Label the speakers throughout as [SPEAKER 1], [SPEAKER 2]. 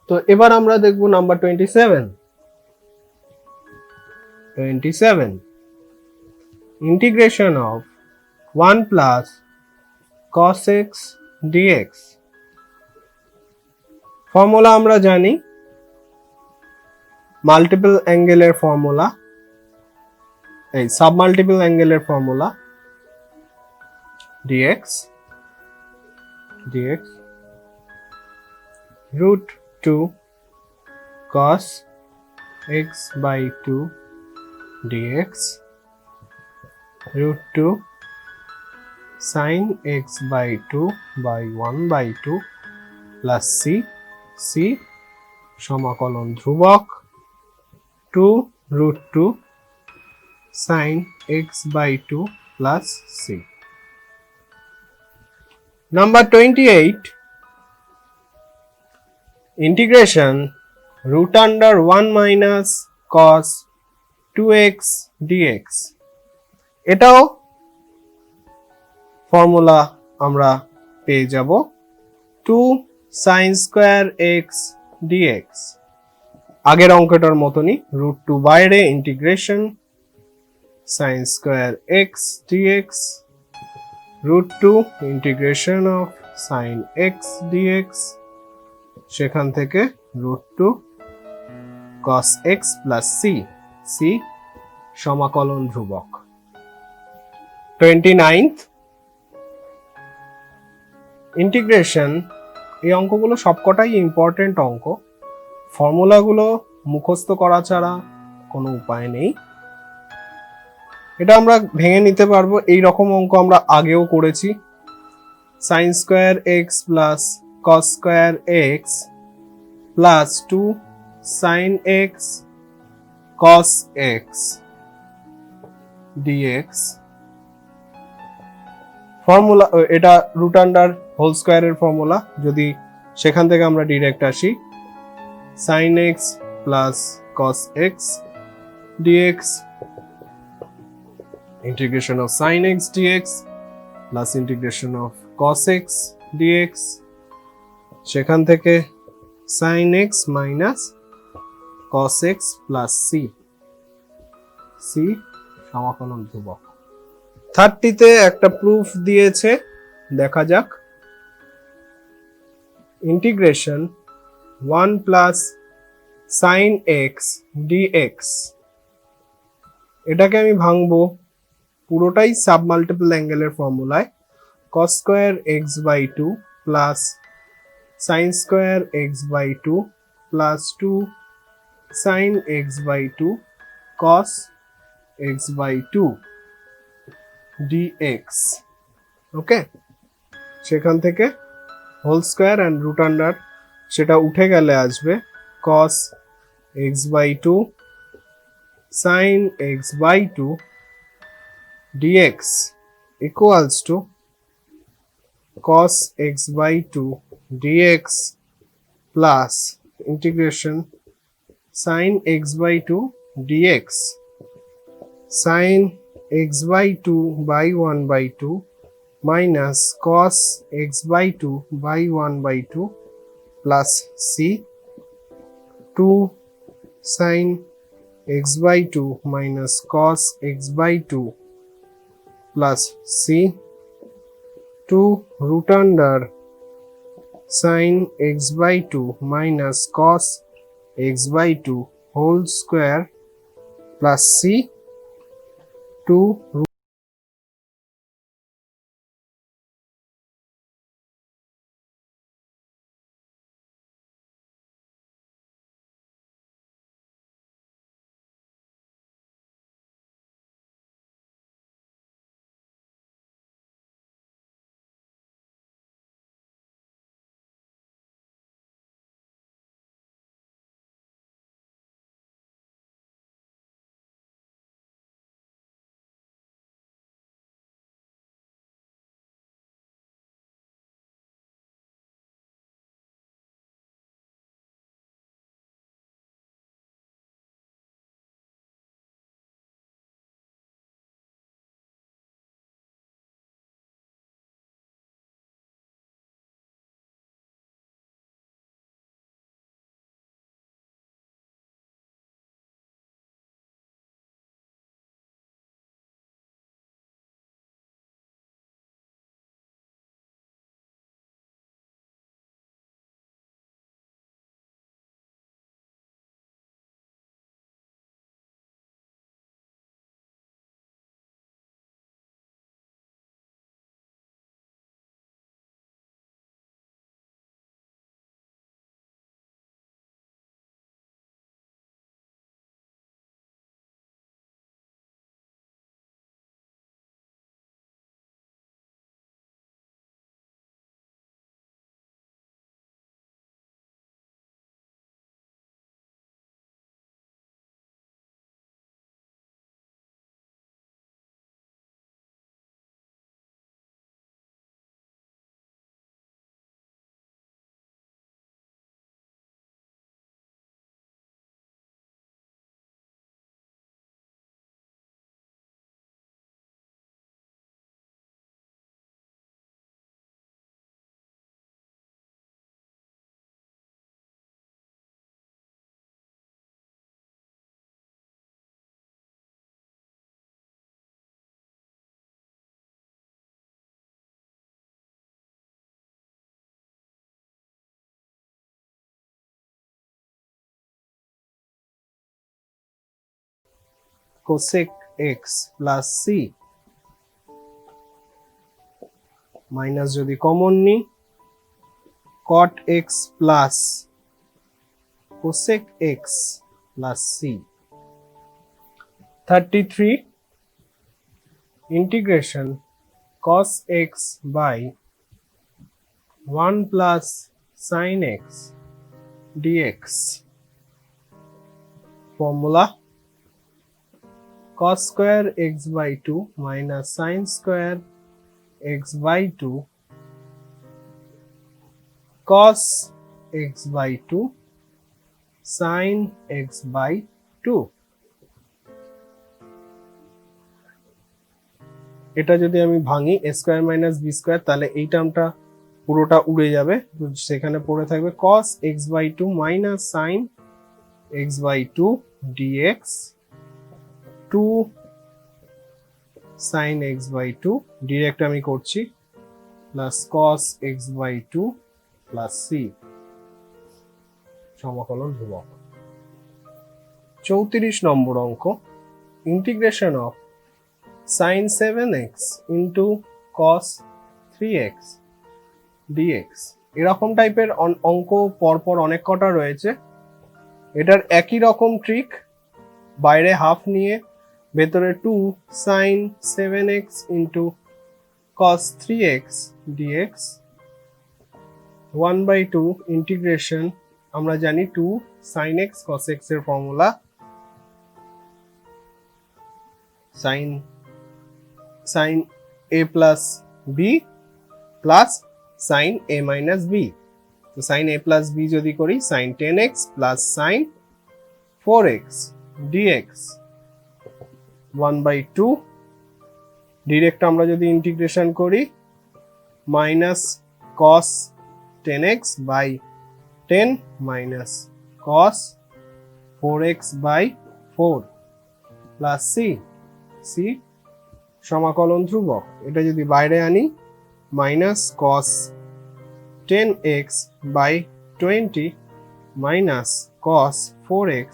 [SPEAKER 1] তো এবার আমরা দেখব number 27 integration of 1 plus cos x dx। Formula আমরা জানি, মাল্টিপল অ্যাঙ্গেলের ফর্মুলা, এই submultiple অ্যাঙ্গেলের formula dx root 2 cos x by 2 dx root 2 sin x by 2 by 1 by 2 plus c সমাকলন ধ্রুবক 2 root 2 sin x by 2 plus c। Number 28 integration root under 1 minus cos 2x dx। এটাও formula আমরা পেয়ে যাব 2 sin square x dx। আগের অঙ্কটার মতনই √2 বাইরে integration sin square x dx √2 integration of sin x dx, সেখান থেকে √2 cos x plus c সমাকলন ধ্রুবক। 29th ইন্টিগ্রেশন, এই অঙ্কগুলো সবকটাই ইম্পর্টেন্ট অঙ্ক, ফর্মুলাগুলো মুখস্থ করা ছাড়া কোনো উপায় নেই। এটা আমরা ভেঙে নিতে পারবো, এই রকম অঙ্ক আমরা আগেও করেছি। sin square x plus cos square x plus 2 sin x cos x dx। Formula এটা রুট আন্ডার হোল স্কয়ারের ফর্মুলা, যদি সেখান থেকে আমরা ডিরেক্ট আসি sin x plus cos x dx integration of sin x dx plus integration of cos x dx, সেখান থেকে sin x minus cos x plus c সমাকলন ধ্রুবক। 30তে একটা প্রুফ দিয়েছে, দেখা যাক। Integration 1 plus sin x dx, এটাকে আমি ভাঙবো পুরোটাই submultiple অ্যাঙ্গেলের ফর্মুলায় cos square x by 2 plus sin square x by 2 plus 2 sin x by 2 cos x by 2 dx। Okay, সেখান থেকে whole square and root under সেটা উঠে গেলে আসবে cos x by 2 sin x by 2 dx equals to cos x by 2 dx plus integration sin x by 2 dx sin x by 2 by 1 by 2 minus cos x by 2 by 1 by 2 plus c 2 sin x by 2 minus cos x by 2 plus c 2 root under sin x by 2 minus cos x by 2 whole square plus c 2 cosec x plus c minus যদি common নিই cot x plus cosec x plus c 33 integration cos x by 1 plus sin x dx formula cos square x by 2 minus sin square x by 2 cos x by 2 sin x by 2 এটা যদি আমি ভাঙি a square minus b square তাহলে এই টার্মটা পুরোটা উড়ে যাবে সেখানে পড়ে থাকবে cos x by 2 minus sin x by 2 dx 2 sin x by 2 direct আমি করছি plus cos x by 2 plus c সমাকলন ধ্রুবক 34 নম্বর অঙ্ক integration of sin 7x into cos 3x dx এরকম টাইপের অঙ্ক পরপর অনেক কটা রয়েছে এটার একই রকম ট্রিক বাইরে হাফ নিয়ে ভেতরে 2 sin 7x into cos 3x dx 1/2 integration আমরা জানি 2 sin x cos x এর formula sin a plus b plus sin a minus b তো sin a plus b যদি করি sin 10x plus sin 4x dx 1/2 direct আমরা যদি integration করি minus cos 10x by 10 minus cos 4x by 4 plus c সমাকলন ধ্রুবক এটা যদি বাইরে আনি minus cos 10x by 20 minus cos 4x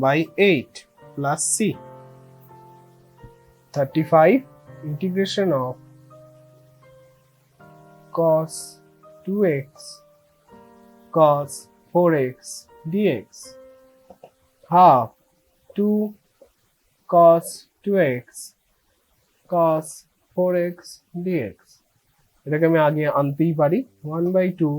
[SPEAKER 1] by 8 plus c 35 integration of cos 2x cos 4x dx half 2 cos 2x cos 4x dx এটাকে আমি আগে আনতেই পারি 1/2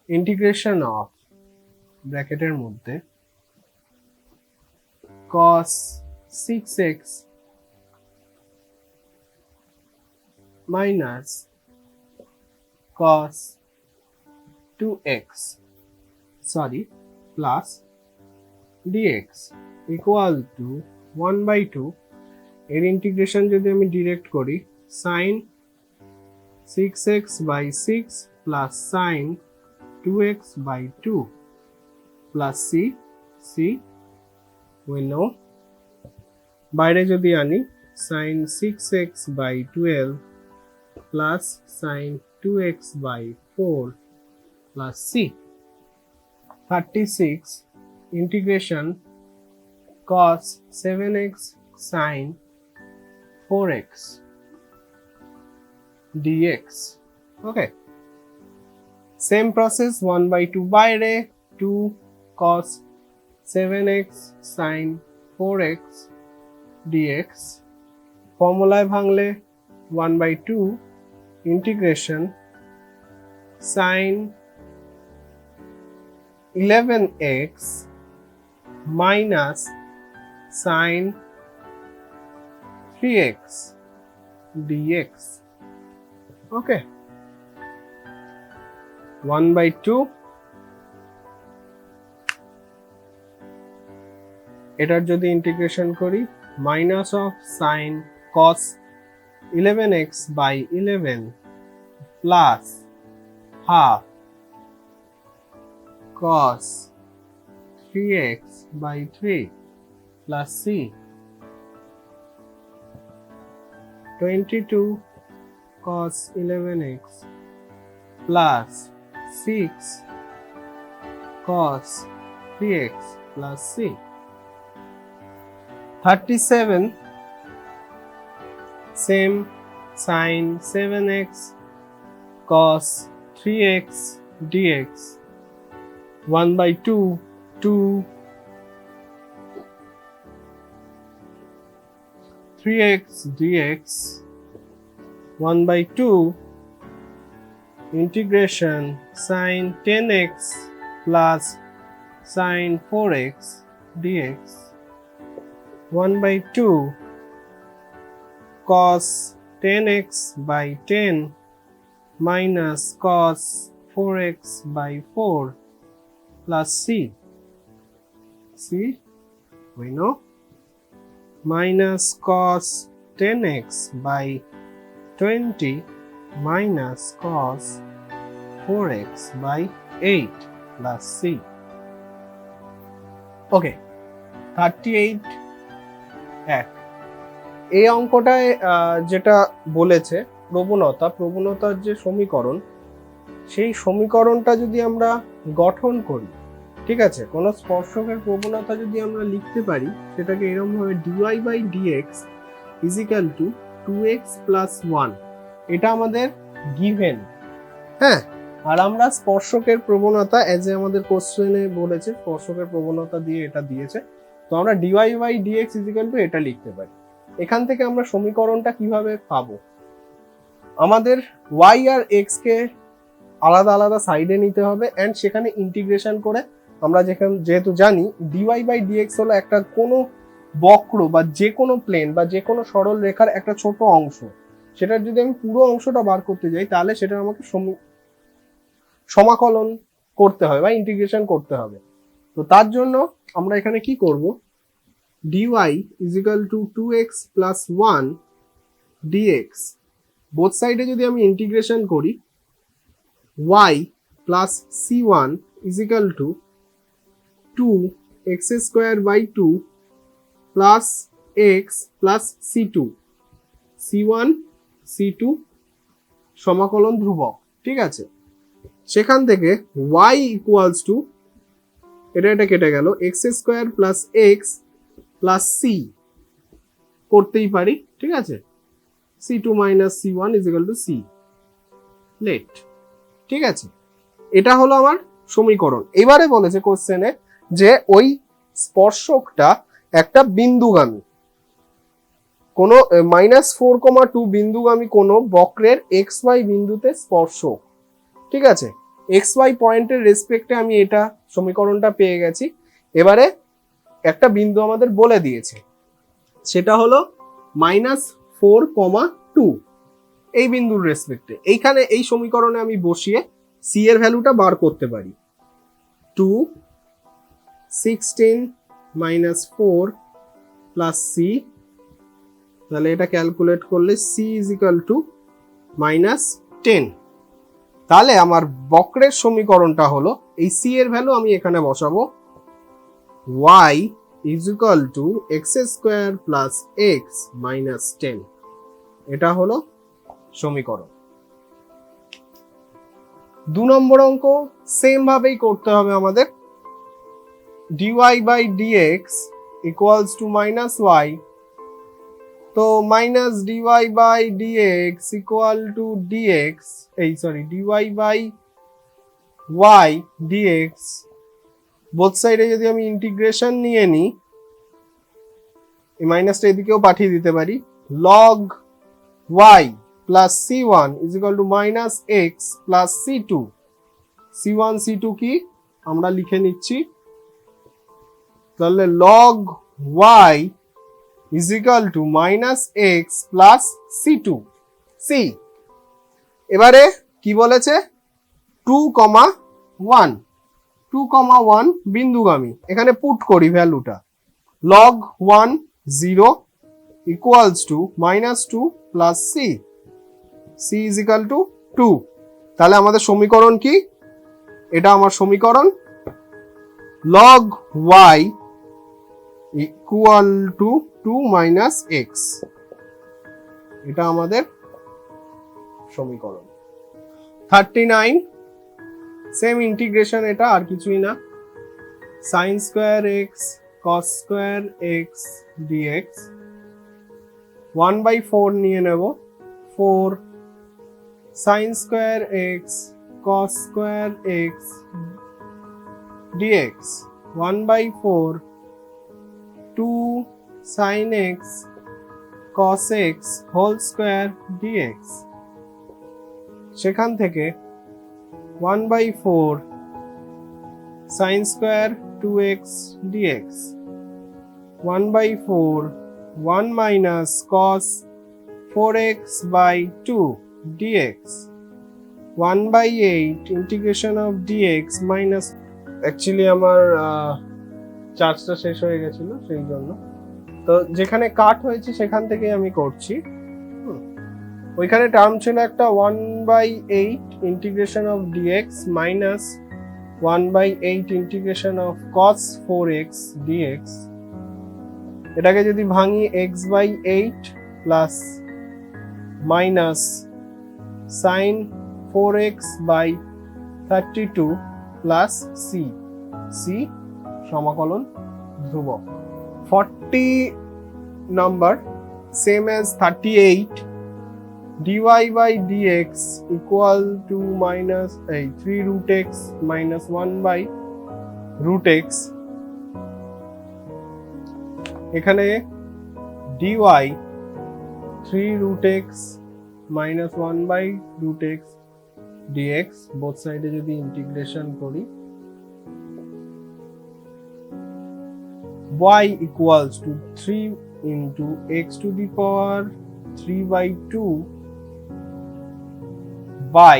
[SPEAKER 1] ইন্টিগ্রেশন অফ ব্র্যাকেটের মধ্যে cos 6x minus cos 2x plus dx equal to 1/2 এর integration যদি আমি ডিরেক্ট করি sin 6x by 6 plus sin 2x by 2 plus c we know বাইরে যদি আনি sin 6x by 12 plus sin 2x by 4 plus c 36 integration cos 7x sin 4x dx okay same process 1/2 বাইরে 2 cos 7x sin 4x dx ফর্মুলায় ভাঙলে 1/2 integration sin 11x minus sin 3x dx okay 1/2 এটার যদি integration করি minus of sin cos 11x by 11 plus half cos 3x by 3 plus c 22 cos 11x plus 6 cos 3x plus c 37 same sin 7x cos 3x dx 1 by 2 2 3x dx 1 by 2 integration sin 10x plus sin 4x dx 1 by 2 cos 10x by 10 minus cos 4x by 4 plus c we know minus cos 10x by 20 minus cos 4x by 8 plus c. Okay, 38 এক এই অঙ্কটায় যেটা বলেছে প্রবণতার যে সমীকরণ, সেই সমীকরণটা যদি আমরা গঠন করি, ঠিক আছে, কোনো স্পর্শকের প্রবণতা যদি আমরা লিখতে পারি, সেটাকে এরকম ভাবে dy by dx is equal to 2x plus 1, এটা আমাদের গিভেন। হ্যাঁ, আর আমরা স্পর্শকের প্রবণতা এজ এ আমাদের কোশ্চেনে বলেছে স্পর্শকের প্রবণতা দিয়ে এটা দিয়েছে, তো আমরা dy by dx is equal to এটা লিখতে পারি। এখান থেকে আমরা সমীকরণটা কিভাবে পাবো, আমাদের y আর x কে আলাদা আলাদা সাইডে নিতে হবে এন্ড সেখানে ইন্টিগ্রেশন করে আমরা যেহেতু জানি dy by dx হলো একটা কোনো বক্র বা যে কোনো প্লেন বা যে কোনো সরল রেখার একটা ছোট অংশ, সেটার যদি আমি পুরো অংশটা বার করতে যাই তাহলে সেটা আমাকে সমাকলন করতে হবে বা ইন্টিগ্রেশন করতে হবে। তো তার জন্য আমরা এখানে কি করব, dy is equal to 2x plus 1 dx, both সাইডে যদি আমি ইন্টিগ্রেশন করি, y plus c1 is equal to 2x square by 2 plus x plus c2, c1 c2 সমাকলন ধ্রুবক, ঠিক আছে। সেখান থেকে y equals to এটা কেটে গেল x square plus x plus c করতেই পারি, ঠিক আছে, c2 minus c1 is equal to c let, ঠিক আছে। এটা হলো আমার সমীকরণ। এবারে বলেছে কোশ্চেনে যে ওই স্পর্শকটা একটা বিন্দুগামী, কোন -4,2 বিন্দুগামী কোন বক্রের xy বিন্দুতে স্পর্শক, ঠিক আছে। xy পয়েন্টের রেসপেক্টে আমি এটা সমীকরণটা পেয়ে গেছি। এবারে একটা বিন্দু আমাদের বলে দিয়েছে, সেটা হলো -4,2 এই বিন্দুর রেসপেক্টে। এইখানে এই সমীকরণে আমি বসিয়ে c এর ভ্যালুটা বার করতে পারি, 2 16 -4 প্লাস c, তাহলে এটা ক্যালকুলেট করলে c is equal to -10। তাহলে আমার বক্রের সমীকরণটা হলো, এই c এর ভ্যালু আমি এখানে বসাবো, y is equal to x square plus x minus 10, এটা হলো সমীকরণ। 2 নম্বর অঙ্ক সেম ভাবেই করতে হবে আমাদের, dy by dx equals to -y, তো minus dy by dx equal to dx dy by y dx, both সাইডে যদি আমি ইন্টিগ্রেশন নিয়ে নিই, এই মাইনাসটা এদিকেও পাঠিয়ে দিতে পারি, log y plus c1 is equal to minus x plus c2, c1 c2 কি আমরা লিখে নিচ্ছি, তাহলে log y is equal to minus x plus c2 c। এবারে কি বলেছে, 2,1 বিন্দুগামী, এখানে পুট করি ভ্যালুটা, log 1 0 equals to -2 plus c, c is equal to 2। তাহলে আমাদের সমীকরণ কি, এটা আমার সমীকরণ, log y equal to 2 minus x, এটা আমাদের সমীকরণ। 39 সেম ইন্টিগ্রেশন, এটা আর কিছুই না, sin square x cos square x dx 1/4 নিয়ে নেব 4 sin square x cos square x dx 1/4 2 sin x cos x whole square dx সেখান থেকে 1/4 sin square 2x dx 1/4 1 minus cos 4x by 2 dx 1/8 integration of dx minus actually আমার চার্জটা শেষ হয়ে গেছিল সেই জন্য তো যেখানে কাট হয়েছে সেখান থেকে আমি করছি ওইখানে টার্ম ছিল একটা 1/8 integration of dx minus 1/8 integration of cos 4x dx এটাকে যদি ভাঙি x/8 plus minus sin 4x by 32 plus c সমাকলন ধ্রুবক 40 number same as 38 dy by dx equal to minus 3 root x minus 1 by root x এখানে dy 3 root x minus 1 by root x dx both সাইডে যদি integration করি y equals to 3 into x to the power 3/2 by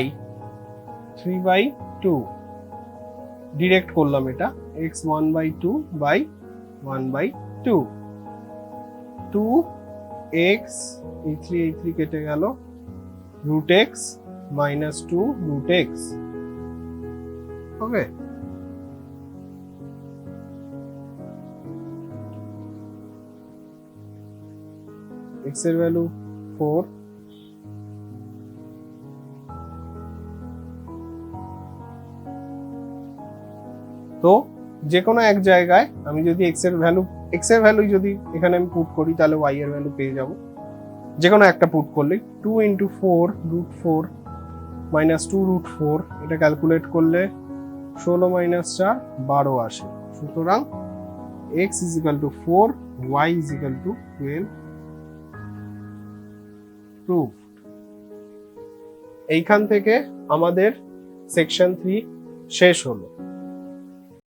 [SPEAKER 1] 3/2 direct করলাম এটা x 1/2 by 1/2 2x এই 3 কেটে গেল root x minus 2 root x ওকে x এর ভ্যালু 4 তো যে কোনো এক জায়গায় আমি যদি x এর ভ্যালু যদি এখানে আমি পুট করি তাহলে y এর ভ্যালু পেয়ে যাব যে কোনো একটা পুট করলে 2 into 4 root 4 minus 2 root 4 এটা ক্যালকুলেট করলে 16 minus 4 12 আসে সুতরাং x is equal to 4 y is equal to 12 proof এইখান থেকে আমাদের সেকশন 3 শেষ হলো